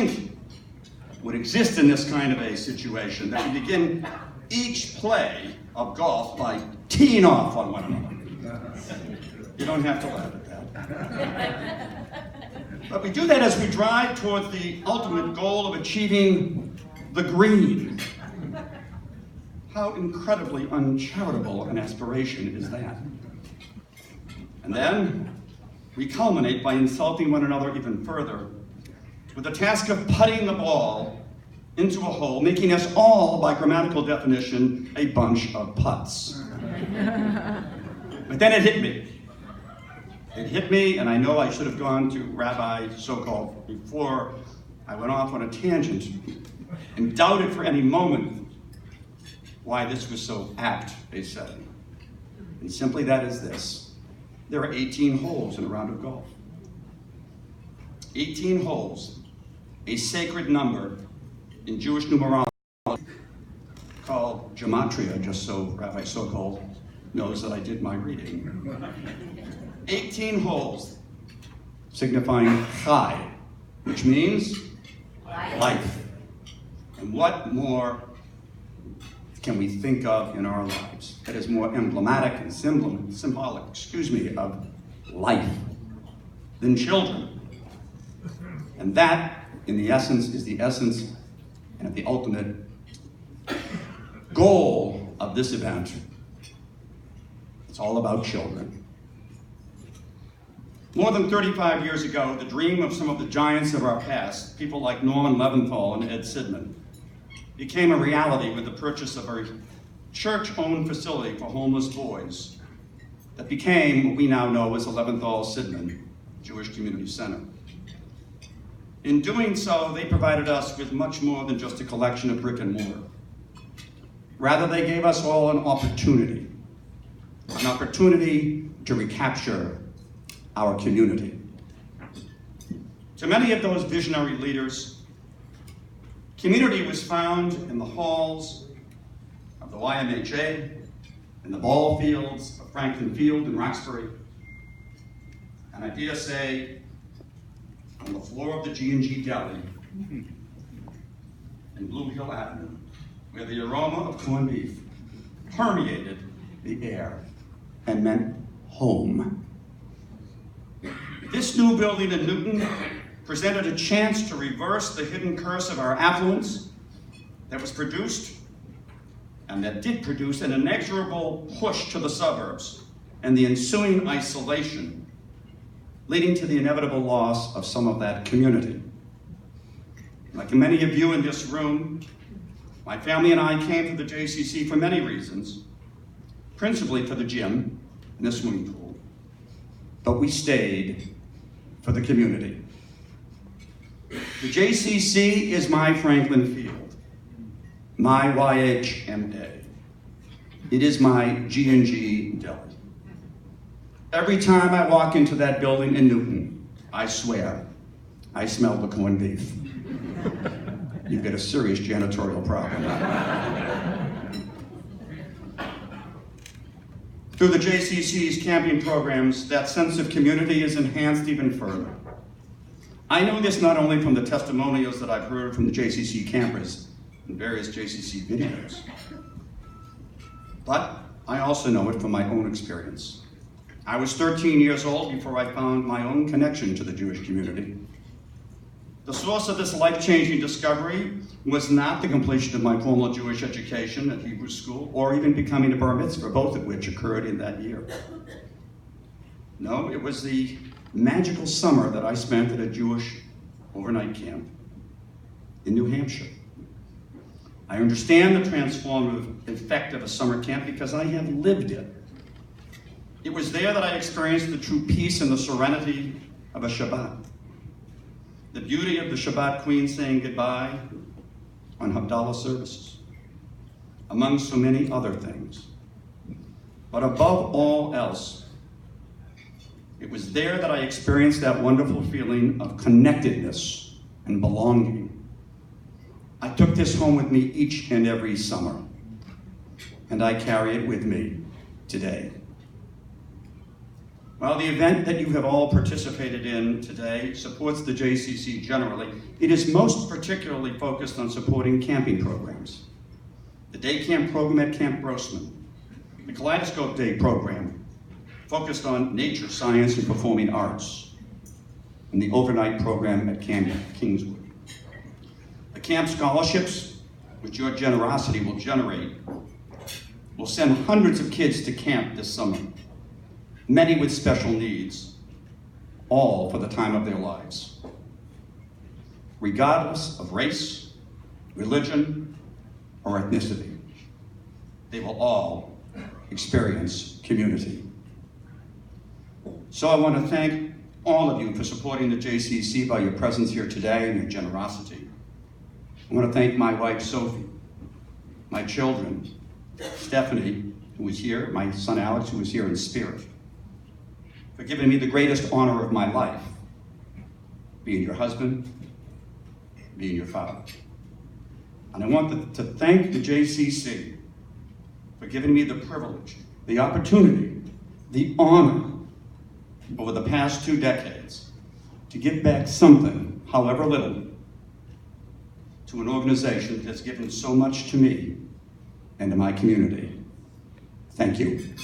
think would exist in this kind of a situation, that we begin each play of golf by teeing off on one another. You don't have to laugh at that. But we do that as we drive towards the ultimate goal of achieving the green. How incredibly uncharitable an aspiration is that? And then we culminate by insulting one another even further with the task of putting the ball into a hole, making us all, by grammatical definition, a bunch of putts. But then it hit me. It hit me, and I know I should have gone to Rabbi so-called before I went off on a tangent and doubted for any moment why this was so apt a setting. And simply that is this. There are 18 holes in a round of golf. 18 holes, a sacred number in Jewish numerology called gematria, just so Rabbi so-called knows that I did my reading. 18 holes signifying chai, which means life. And what more can we think of in our lives that is more emblematic and symbolic, of life than children? And that, in the essence, is the essence and the ultimate goal of this event. It's all about children. More than 35 years ago, the dream of some of the giants of our past, people like Norman Leventhal and Ed Sidman, became a reality with the purchase of a church-owned facility for homeless boys that became what we now know as the Leventhal-Sidman Jewish Community Center. In doing so, they provided us with much more than just a collection of brick and mortar. Rather, they gave us all an opportunity to recapture our community. To many of those visionary leaders, community was found in the halls of the YMHA, in the ball fields of Franklin Field in Roxbury, and I dare say, on the floor of the G&G Deli in Blue Hill Avenue, where the aroma of corned beef permeated the air and meant home. This new building in Newton presented a chance to reverse the hidden curse of our affluence that was produced, and that did produce, an inexorable push to the suburbs and the ensuing isolation, leading to the inevitable loss of some of that community. Like many of you in this room, my family and I came to the JCC for many reasons, principally for the gym and the swimming pool, but we stayed for the community. The JCC is my Franklin Field, my YHMA. It is my G&G Deli. Every time I walk into that building in Newton, I swear, I smell the corned beef. You've got a serious janitorial problem. Through the JCC's camping programs, that sense of community is enhanced even further. I know this not only from the testimonials that I've heard from the JCC campers in various JCC videos, but I also know it from my own experience. I was 13 years old before I found my own connection to the Jewish community. The source of this life-changing discovery was not the completion of my formal Jewish education at Hebrew school, or even becoming a bar mitzvah, both of which occurred in that year. No, it was the magical summer that I spent at a Jewish overnight camp in New Hampshire. I understand the transformative effect of a summer camp because I have lived it. It was there that I experienced the true peace and the serenity of a Shabbat. The beauty of the Shabbat Queen saying goodbye on Havdalah services, among so many other things. But above all else, it was there that I experienced that wonderful feeling of connectedness and belonging. I took this home with me each and every summer, and I carry it with me today. While the event that you have all participated in today supports the JCC generally, it is most particularly focused on supporting camping programs. The day camp program at Camp Grossman, the Kaleidoscope Day program focused on nature, science, and performing arts, and the overnight program at Camp Kingswood. The camp scholarships, which your generosity will generate, will send hundreds of kids to camp this summer, many with special needs, all for the time of their lives. Regardless of race, religion, or ethnicity, they will all experience community. So I want to thank all of you for supporting the JCC by your presence here today and your generosity. I want to thank my wife, Sophie, my children, Stephanie, who is here, my son, Alex, who is here in spirit, for giving me the greatest honor of my life, being your husband, being your father. And I want to thank the JCC for giving me the privilege, the opportunity, the honor over the past 2 decades to give back something, however little, to an organization that's given so much to me and to my community. Thank you.